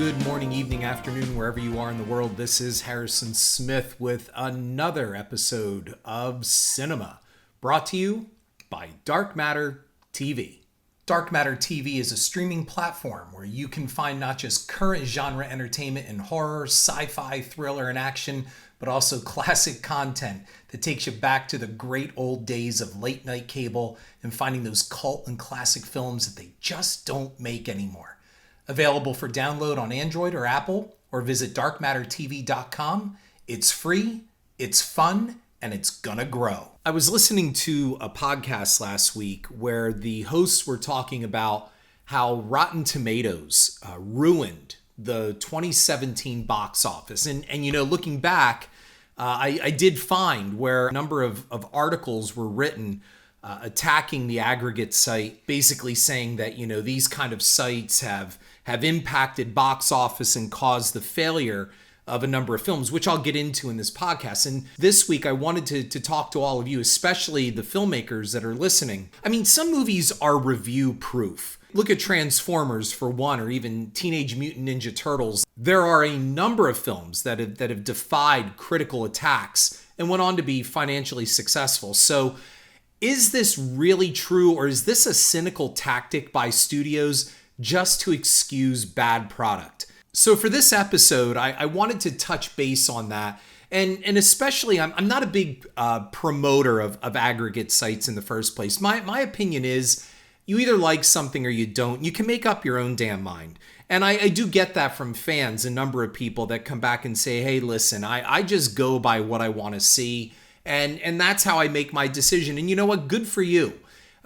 good morning, evening, afternoon, wherever you are in the world. This is Harrison Smith with another episode of Cinema, brought to you by Dark Matter TV. Dark Matter TV is a streaming platform where you can find not just current genre entertainment in horror, sci-fi, thriller, and action, but also classic content that takes you back to the great old days of late night cable and finding those cult and classic films that they just don't make anymore. Available for download on Android or Apple, or visit darkmattertv.com. It's free, it's fun, and it's gonna grow. I was listening to a podcast last week where the hosts were talking about how Rotten Tomatoes ruined the 2017 box office. And you know, looking back, I did find where a number of articles were written attacking the aggregate site, basically saying that, you know, these kind of sites have impacted box office and caused the failure of a number of films, which I'll get into in this podcast. And this week, I wanted to talk to all of you, especially the filmmakers that are listening. I mean, some movies are review proof. Look at Transformers for one, or even Teenage Mutant Ninja Turtles. There are a number of films that have defied critical attacks and went on to be financially successful. So is this really true, or is this a cynical tactic by studios just to excuse bad product? So for this episode, I wanted to touch base on that. And especially, I'm not a big promoter of aggregate sites in the first place. My opinion is you either like something or you don't. You can make up your own damn mind. And I do get that from fans, a number of people that come back and say, hey, listen, I just go by what I want to see. And that's how I make my decision. And you know what? Good for you.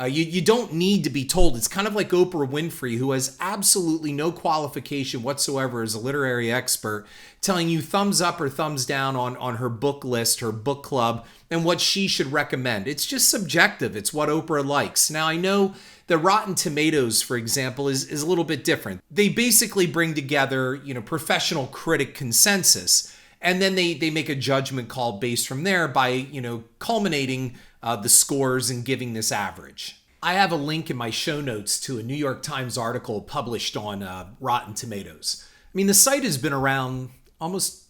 You don't need to be told. It's kind of like Oprah Winfrey, who has absolutely no qualification whatsoever as a literary expert, telling you thumbs up or thumbs down on her book list, her book club, and what she should recommend. It's just subjective. It's what Oprah likes. Now, I know the Rotten Tomatoes, for example, is a little bit different. They basically bring together, you know, professional critic consensus, and then they make a judgment call based from there by, you know, culminating the scores and giving this average. I have a link in my show notes to a New York Times article published on Rotten Tomatoes. I mean, the site has been around almost,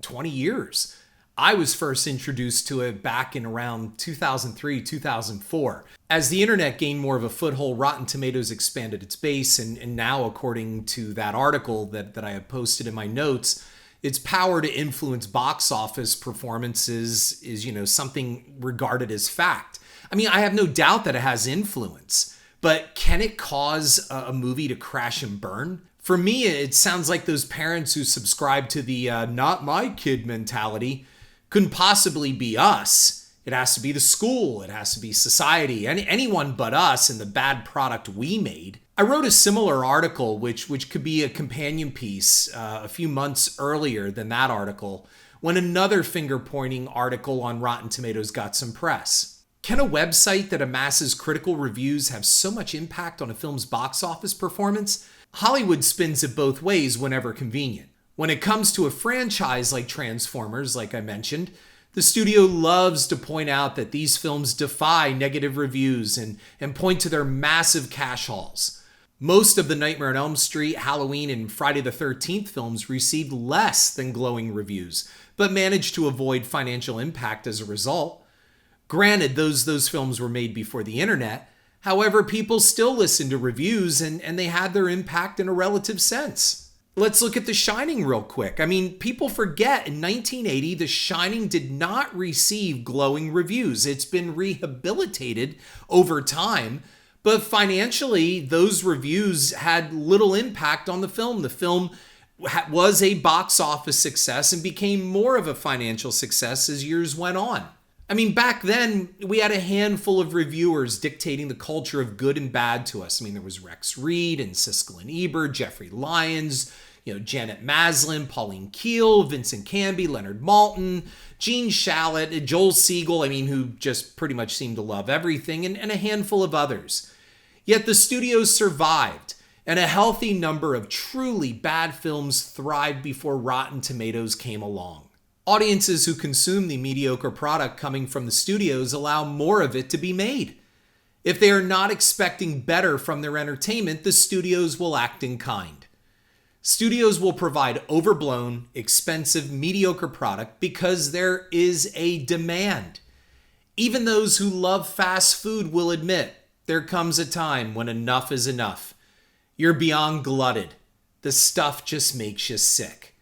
20 years. I was first introduced to it back in around 2003, 2004. As the internet gained more of a foothold, Rotten Tomatoes expanded its base, and now, according to that article that I have posted in my notes, its power to influence box office performances is, you know, something regarded as fact. I mean, I have no doubt that it has influence, but can it cause a movie to crash and burn? For me, it sounds like those parents who subscribe to the not my kid mentality couldn't possibly be us. It has to be the school. It has to be society, anyone but us and the bad product we made. I wrote a similar article, which could be a companion piece a few months earlier than that article, when another finger-pointing article on Rotten Tomatoes got some press. Can a website that amasses critical reviews have so much impact on a film's box office performance? Hollywood spins it both ways whenever convenient. When it comes to a franchise like Transformers, like I mentioned, the studio loves to point out that these films defy negative reviews and point to their massive cash hauls. Most of the Nightmare on Elm Street, Halloween, and Friday the 13th films received less than glowing reviews, but managed to avoid financial impact as a result. Granted, those films were made before the internet. However, people still listen to reviews, and they had their impact in a relative sense. Let's look at The Shining real quick. I mean, people forget in 1980, The Shining did not receive glowing reviews. It's been rehabilitated over time, but financially, those reviews had little impact on the film. The film was a box office success and became more of a financial success as years went on. I mean, back then, we had a handful of reviewers dictating the culture of good and bad to us. I mean, there was Rex Reed and Siskel and Ebert, Jeffrey Lyons, Janet Maslin, Pauline Kael, Vincent Canby, Leonard Maltin, Gene Shalit, Joel Siegel, who just pretty much seemed to love everything, and a handful of others. Yet the studios survived, and a healthy number of truly bad films thrived before Rotten Tomatoes came along. Audiences who consume the mediocre product coming from the studios allow more of it to be made. If they are not expecting better from their entertainment, the studios will act in kind. Studios will provide overblown, expensive, mediocre product because there is a demand. Even those who love fast food will admit there comes a time when enough is enough. You're beyond glutted. The stuff just makes you sick.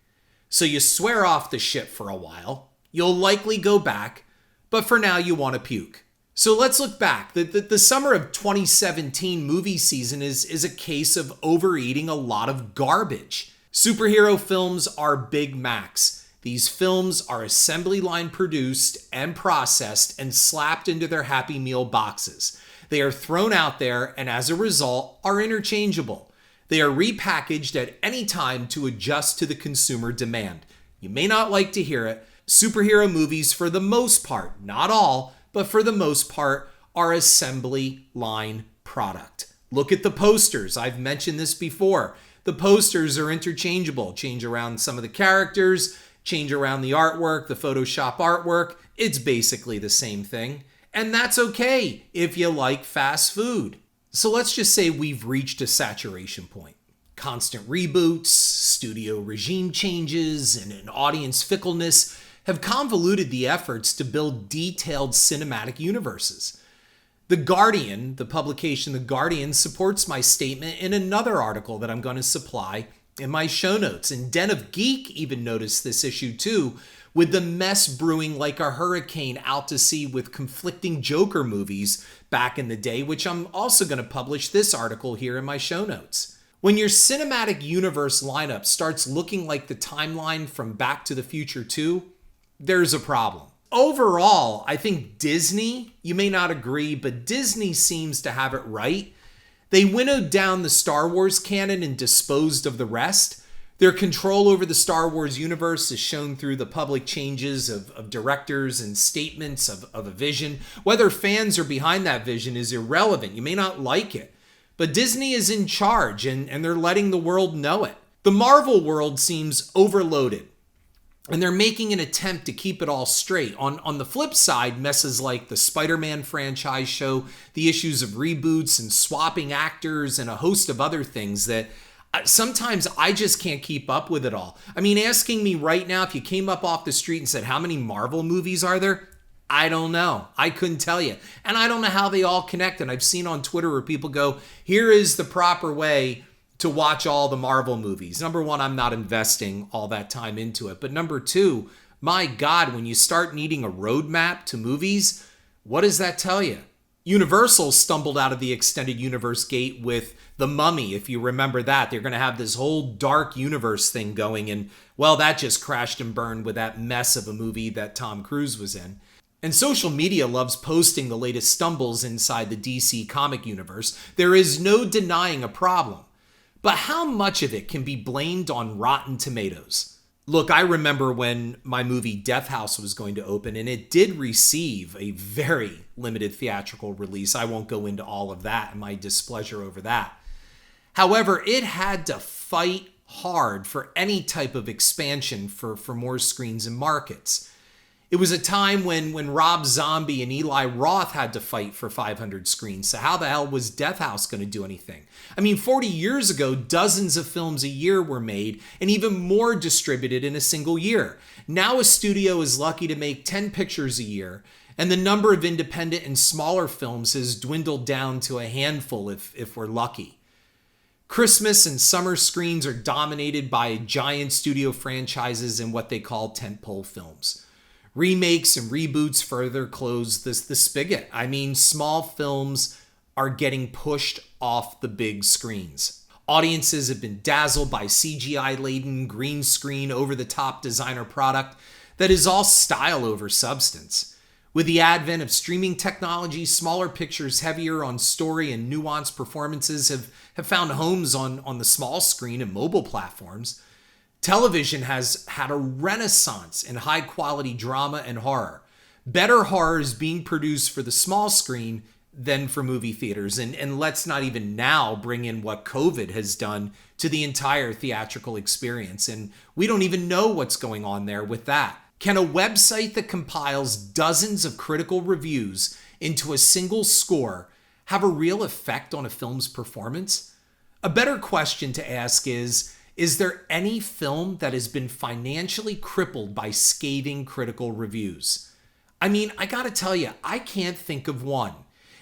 So you swear off the shit for a while. You'll likely go back, but for now you want to puke. So let's look back. The summer of 2017 movie season is a case of overeating a lot of garbage. Superhero films are Big Macs. These films are assembly line produced and processed and slapped into their Happy Meal boxes. They are thrown out there and as a result are interchangeable. They are repackaged at any time to adjust to the consumer demand. You may not like to hear it. Superhero movies, for the most part, not all, but for the most part, are assembly line product. Look at the posters. I've mentioned this before. The posters are interchangeable. Change around some of the characters, change around the artwork, the Photoshop artwork. It's basically the same thing. And that's okay if you like fast food. So let's just say we've reached a saturation point. Constant reboots, studio regime changes, and an audience fickleness have convoluted the efforts to build detailed cinematic universes. The Guardian, the publication The Guardian, supports my statement in another article that I'm going to supply in my show notes. And Den of Geek even noticed this issue too, with the mess brewing like a hurricane out to sea with conflicting Joker movies back in the day, which I'm also going to publish this article here in my show notes. When your cinematic universe lineup starts looking like the timeline from Back to the Future 2, there's a problem. Overall, I think Disney, you may not agree, but Disney seems to have it right. They winnowed down the Star Wars canon and disposed of the rest. Their control over the Star Wars universe is shown through the public changes of directors and statements of a vision. Whether fans are behind that vision is irrelevant. You may not like it, but Disney is in charge and they're letting the world know it. The Marvel world seems overloaded, and they're making an attempt to keep it all straight. On the flip side, messes like the Spider-Man franchise show the issues of reboots and swapping actors and a host of other things that sometimes I just can't keep up with it all. I mean, asking me right now, if you came up off the street and said, how many Marvel movies are there? I don't know. I couldn't tell you. And I don't know how they all connect. And I've seen on Twitter where people go, here is the proper way to watch all the Marvel movies. Number one, I'm not investing all that time into it. But number two, my God, when you start needing a roadmap to movies, what does that tell you? Universal stumbled out of the extended universe gate with The Mummy, if you remember that. They're going to have this whole dark universe thing going, and, well, that just crashed and burned with that mess of a movie that Tom Cruise was in. And social media loves posting the latest stumbles inside the DC comic universe. There is no denying a problem. But how much of it can be blamed on Rotten Tomatoes? Look, I remember when my movie Death House was going to open, and it did receive a very limited theatrical release. I won't go into all of that and my displeasure over that. However, it had to fight hard for any type of expansion for more screens and markets. It was a time when Rob Zombie and Eli Roth had to fight for 500 screens. So how the hell was Death House going to do anything? I mean, 40 years ago, dozens of films a year were made and even more distributed in a single year. Now a studio is lucky to make 10 pictures a year, and the number of independent and smaller films has dwindled down to a handful if we're lucky. Christmas and summer screens are dominated by giant studio franchises and what they call tentpole films. Remakes and reboots further close the spigot. I mean, small films are getting pushed off the big screens. Audiences have been dazzled by CGI-laden, green screen, over-the-top designer product that is all style over substance. With the advent of streaming technology, smaller pictures heavier on story and nuanced performances have found homes on the small screen and mobile platforms. Television has had a renaissance in high-quality drama and horror. Better horror is being produced for the small screen than for movie theaters. And let's not even now bring in what COVID has done to the entire theatrical experience. And we don't even know what's going on there with that. Can a website that compiles dozens of critical reviews into a single score have a real effect on a film's performance? A better question to ask is is there any film that has been financially crippled by scathing critical reviews? I mean, I gotta tell you, I can't think of one.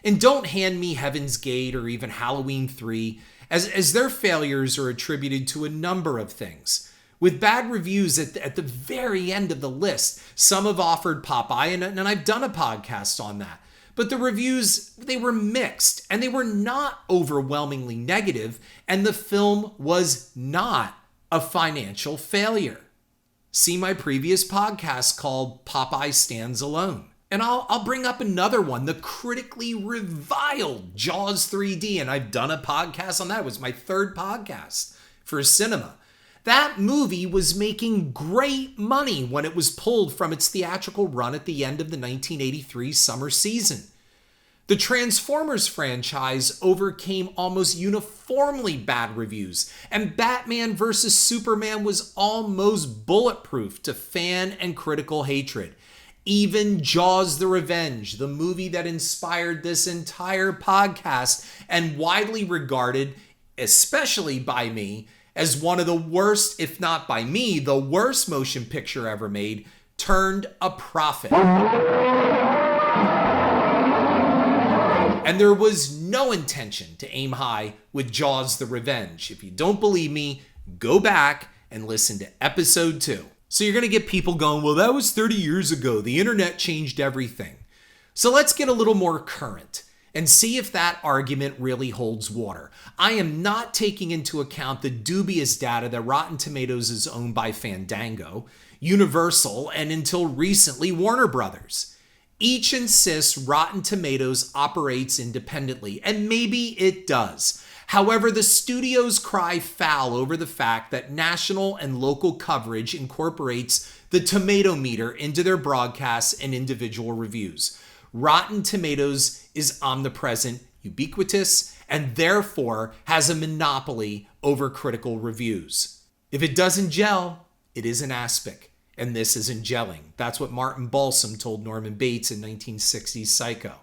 And don't hand me Heaven's Gate or even Halloween 3, as their failures are attributed to a number of things. With bad reviews at the very end of the list, some have offered Popeye, and I've done a podcast on that. But the reviews, they were mixed, and they were not overwhelmingly negative, and the film was not a financial failure. See my previous podcast called Popeye Stands Alone. And I'll bring up another one, the critically reviled Jaws 3D, and I've done a podcast on that. It was my third podcast for cinema. That movie was making great money when it was pulled from its theatrical run at the end of the 1983 summer season. The Transformers franchise overcame almost uniformly bad reviews, and Batman vs. Superman was almost bulletproof to fan and critical hatred. Even Jaws the Revenge, the movie that inspired this entire podcast and widely regarded, especially by me, as one of the worst, if not by me, the worst motion picture ever made, turned a profit. And there was no intention to aim high with Jaws the Revenge. If you don't believe me, go back and listen to episode 2. So you're going to get people going, well, that was 30 years ago. The internet changed everything. So let's get a little more current and see if that argument really holds water. I am not taking into account the dubious data that Rotten Tomatoes is owned by Fandango, Universal, and until recently, Warner Brothers. Each insists Rotten Tomatoes operates independently, and maybe it does. However, the studios cry foul over the fact that national and local coverage incorporates the tomato meter into their broadcasts and individual reviews. Rotten Tomatoes is omnipresent, ubiquitous, and therefore has a monopoly over critical reviews. If it doesn't gel, it isn't aspic, and this isn't gelling. That's what Martin Balsam told Norman Bates in 1960's Psycho.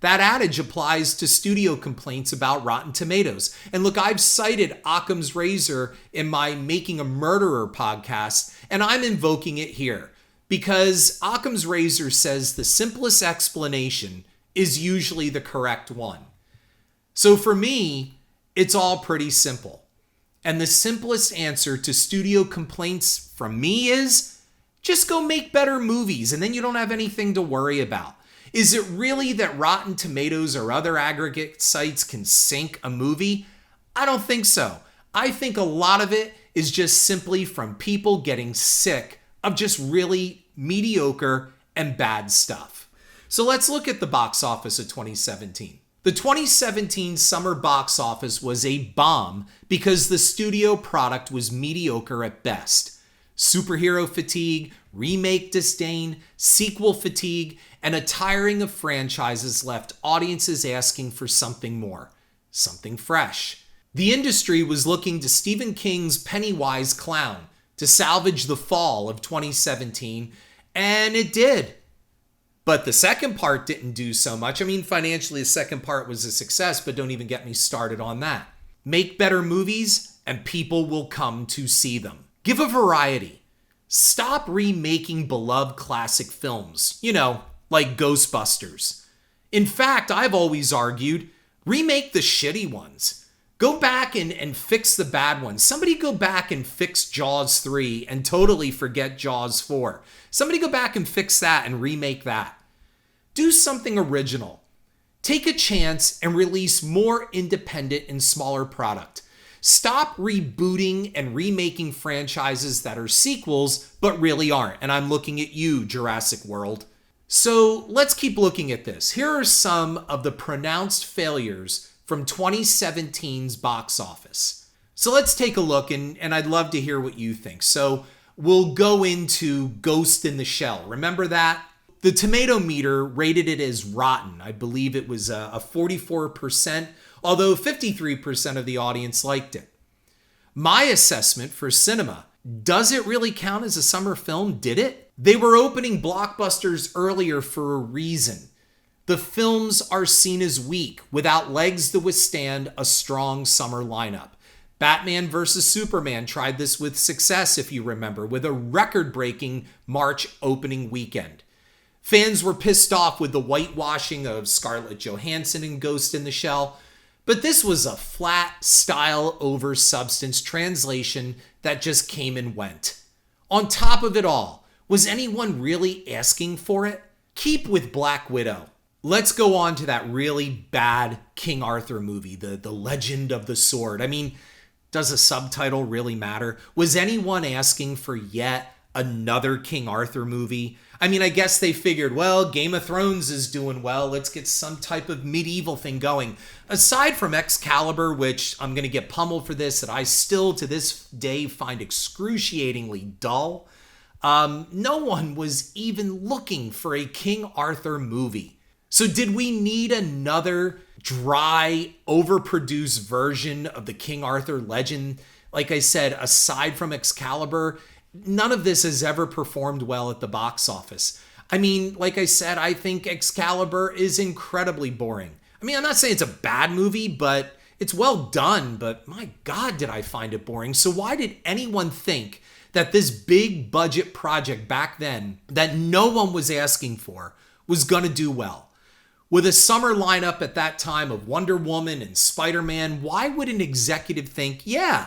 That adage applies to studio complaints about Rotten Tomatoes. And look, I've cited Occam's razor in my Making a Murderer podcast, and I'm invoking it here because Occam's razor says the simplest explanation is usually the correct one. So for me, it's all pretty simple. And the simplest answer to studio complaints from me is just go make better movies, and then you don't have anything to worry about. Is it really that Rotten Tomatoes or other aggregate sites can sink a movie? I don't think so. I think a lot of it is just simply from people getting sick of just really mediocre and bad stuff. So let's look at the box office of 2017. The 2017 summer box office was a bomb because the studio product was mediocre at best. Superhero fatigue, remake disdain, sequel fatigue, and a tiring of franchises left audiences asking for something more, something fresh. The industry was looking to Stephen King's Pennywise Clown to salvage the fall of 2017, and it did. But the second part didn't do so much. I mean, financially, the second part was a success, but don't even get me started on that. Make better movies, and people will come to see them. Give a variety. Stop remaking beloved classic films, like Ghostbusters. In fact, I've always argued, remake the shitty ones. Go back and fix the bad ones. Somebody go back and fix Jaws 3 and totally forget Jaws 4. Somebody go back and fix that and remake that. Do something original. Take a chance and release more independent and smaller product. Stop rebooting and remaking franchises that are sequels but really aren't. And I'm looking at you, Jurassic World. So let's keep looking at this. Here are some of the pronounced failures from 2017's box office. So let's take a look, and I'd love to hear what you think. So we'll go into Ghost in the Shell. Remember that? The tomato meter rated it as rotten. I believe it was a 44%, although 53% of the audience liked it. My assessment for cinema, does it really count as a summer film? Did it? They were opening blockbusters earlier for a reason. The films are seen as weak, without legs to withstand a strong summer lineup. Batman vs. Superman tried this with success, if you remember, with a record-breaking March opening weekend. Fans were pissed off with the whitewashing of Scarlett Johansson in Ghost in the Shell, but this was a flat style over substance translation that just came and went. On top of it all, was anyone really asking for it? Keep with Black Widow. Let's go on to that really bad King Arthur movie, the Legend of the Sword. I mean, does a subtitle really matter? Was anyone asking for yet another King Arthur movie? I mean, I guess they figured, well, Game of Thrones is doing well. Let's get some type of medieval thing going. Aside from Excalibur, which I'm going to get pummeled for this, that I still to this day find excruciatingly dull, no one was even looking for a King Arthur movie. So did we need another dry, overproduced version of the King Arthur legend? Like I said, aside from Excalibur, none of this has ever performed well at the box office. I mean, like I said, I think Excalibur is incredibly boring. I mean, I'm not saying it's a bad movie, but it's well done, but my God, did I find it boring. So why did anyone think that this big budget project back then that no one was asking for was going to do well? With a summer lineup at that time of Wonder Woman and Spider-Man, why would an executive think, yeah,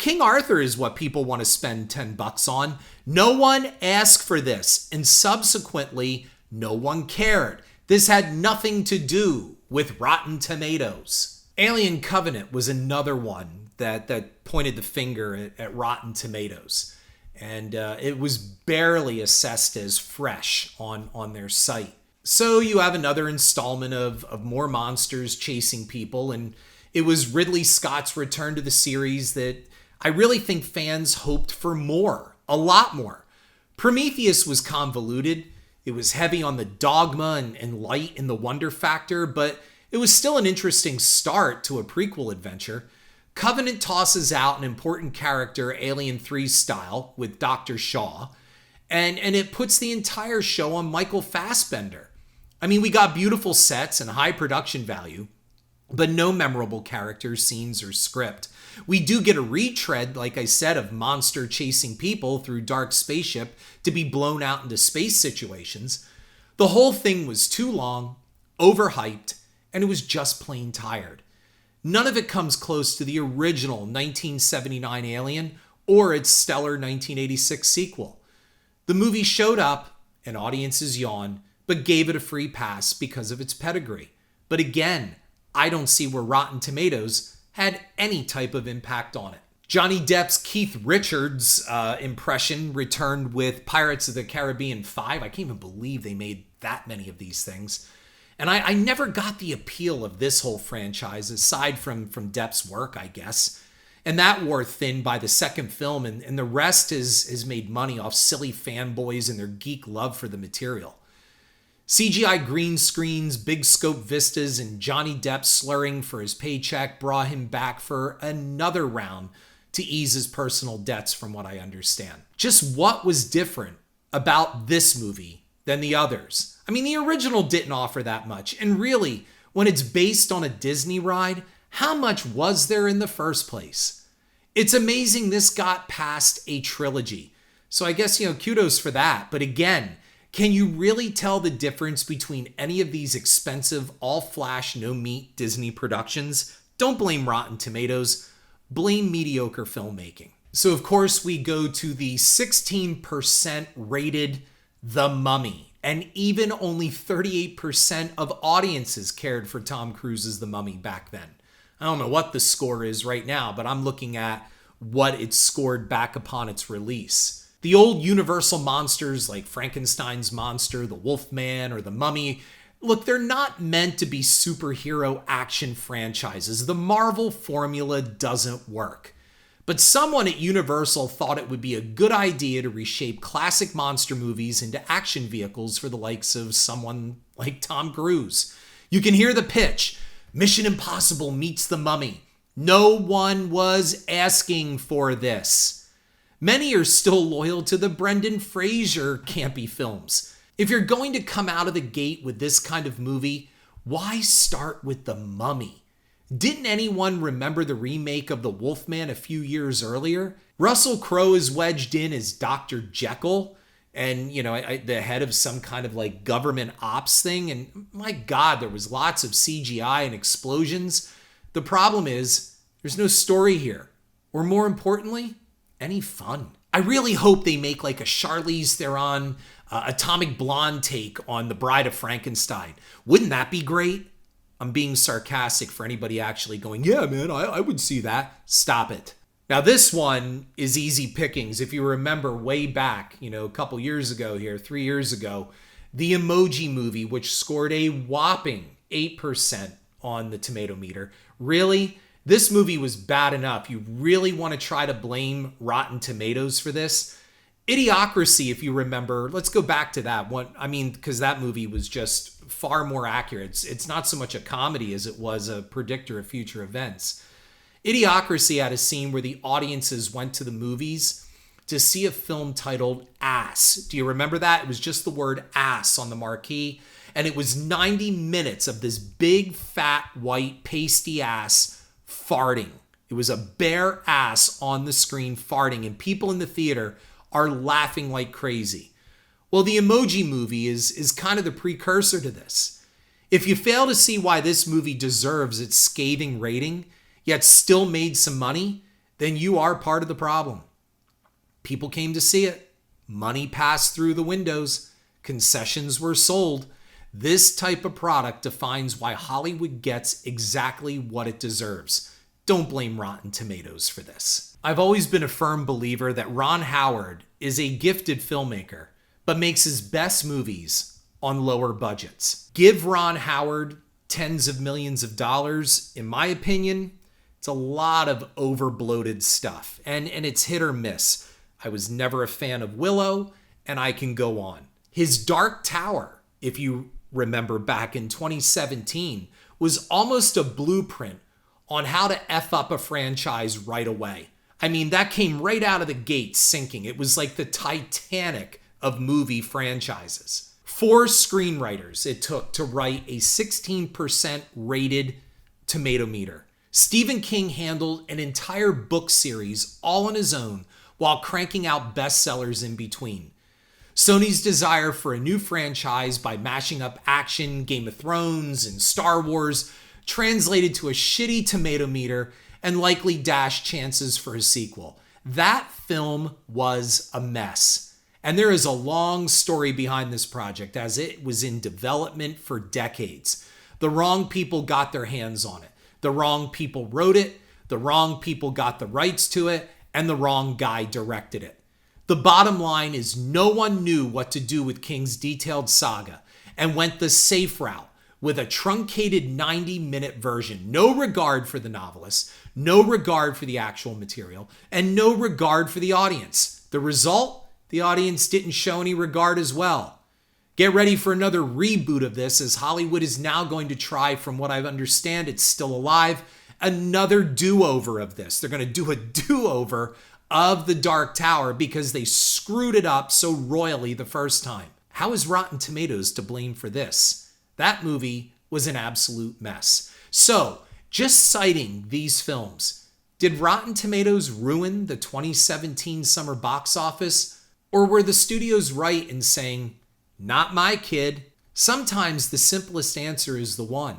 King Arthur is what people want to spend $10 on. No one asked for this, and subsequently, no one cared. This had nothing to do with Rotten Tomatoes. Alien Covenant was another one that pointed the finger at Rotten Tomatoes. And it was barely assessed as fresh on their site. So you have another installment of more monsters chasing people, and it was Ridley Scott's return to the series that I really think fans hoped for more, a lot more. Prometheus was convoluted. It was heavy on the dogma and light in the wonder factor, but it was still an interesting start to a prequel adventure. Covenant tosses out an important character, Alien 3 style, with Dr. Shaw, and it puts the entire show on Michael Fassbender. I mean, we got beautiful sets and high production value, but no memorable characters, scenes, or script. We do get a retread, like I said, of monster chasing people through dark spaceship to be blown out into space situations. The whole thing was too long, overhyped, and it was just plain tired. None of it comes close to the original 1979 Alien or its stellar 1986 sequel. The movie showed up, and audiences yawned, but gave it a free pass because of its pedigree. But again, I don't see where Rotten Tomatoes had any type of impact on it. Johnny Depp's Keith Richards impression returned with Pirates of the Caribbean 5. I can't even believe they made that many of these things. And I never got the appeal of this whole franchise, aside from Depp's work, I guess. And that wore thin by the second film, and the rest is made money off silly fanboys and their geek love for the material. CGI green screens, big scope vistas, and Johnny Depp slurring for his paycheck brought him back for another round to ease his personal debts, from what I understand. Just what was different about this movie than the others? I mean, the original didn't offer that much, and really, when it's based on a Disney ride, how much was there in the first place? It's amazing this got past a trilogy. So I guess, kudos for that. But again, can you really tell the difference between any of these expensive, all-flash, no-meat Disney productions? Don't blame Rotten Tomatoes. Blame mediocre filmmaking. So, of course, we go to the 16% rated The Mummy. And even only 38% of audiences cared for Tom Cruise's The Mummy back then. I don't know what the score is right now, but I'm looking at what it scored back upon its release. The old Universal monsters like Frankenstein's monster, the Wolfman, or the Mummy, look, they're not meant to be superhero action franchises. The Marvel formula doesn't work. But someone at Universal thought it would be a good idea to reshape classic monster movies into action vehicles for the likes of someone like Tom Cruise. You can hear the pitch. Mission Impossible meets the Mummy. No one was asking for this. Many are still loyal to the Brendan Fraser campy films. If you're going to come out of the gate with this kind of movie, why start with The Mummy? Didn't anyone remember the remake of The Wolfman a few years earlier? Russell Crowe is wedged in as Dr. Jekyll and, the head of some kind of like government ops thing. And my God, there was lots of CGI and explosions. The problem is there's no story here. Or more importantly, any fun. I really hope they make like a Charlize Theron, Atomic Blonde take on The Bride of Frankenstein. Wouldn't that be great? I'm being sarcastic for anybody actually going, yeah, man, I would see that. Stop it. Now, this one is easy pickings. If you remember way back, a couple years ago here, 3 years ago, the Emoji Movie, which scored a whopping 8% on the tomato meter. Really? This movie was bad enough. You really want to try to blame Rotten Tomatoes for this? Idiocracy, if you remember, let's go back to that one. Because that movie was just far more accurate. It's not so much a comedy as it was a predictor of future events. Idiocracy had a scene where the audiences went to the movies to see a film titled Ass. Do you remember that? It was just the word ass on the marquee. And it was 90 minutes of this big, fat, white, pasty ass farting. It was a bare ass on the screen farting, and people in the theater are laughing like crazy. Well, the Emoji Movie is kind of the precursor to this. If you fail to see why this movie deserves its scathing rating, yet still made some money, then you are part of the problem. People came to see it. Money passed through the windows. Concessions were sold. This type of product defines why Hollywood gets exactly what it deserves. Don't blame Rotten Tomatoes for this. I've always been a firm believer that Ron Howard is a gifted filmmaker, but makes his best movies on lower budgets. Give Ron Howard tens of millions of dollars, in my opinion, it's a lot of over-bloated stuff, and it's hit or miss. I was never a fan of Willow, and I can go on. His Dark Tower, if you remember back in 2017, was almost a blueprint on how to F up a franchise right away. That came right out of the gate sinking. It was like the Titanic of movie franchises. 4 screenwriters it took to write a 16% rated tomato meter. Stephen King handled an entire book series all on his own while cranking out bestsellers in between. Sony's desire for a new franchise by mashing up action, Game of Thrones, and Star Wars translated to a shitty tomato meter and likely dashed chances for a sequel. That film was a mess. And there is a long story behind this project, as it was in development for decades. The wrong people got their hands on it. The wrong people wrote it, the wrong people got the rights to it, and the wrong guy directed it. The bottom line is no one knew what to do with King's detailed saga and went the safe route with a truncated 90-minute version. No regard for the novelist, no regard for the actual material, and no regard for the audience. The result? The audience didn't show any regard as well. Get ready for another reboot of this, as Hollywood is now going to try, from what I understand, it's still alive, another do-over of this. They're going to do a do-over of The Dark Tower because they screwed it up so royally the first time. How is Rotten Tomatoes to blame for this? That movie was an absolute mess. So, just citing these films, did Rotten Tomatoes ruin the 2017 summer box office? Or were the studios right in saying, not my kid? Sometimes the simplest answer is the one,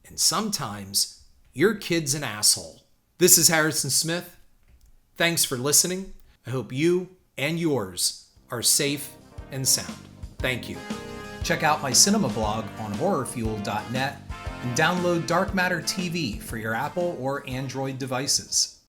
and sometimes your kid's an asshole. This is Harrison Smith. Thanks for listening. I hope you and yours are safe and sound. Thank you. Check out my cinema blog on horrorfuel.net and download Dark Matter TV for your Apple or Android devices.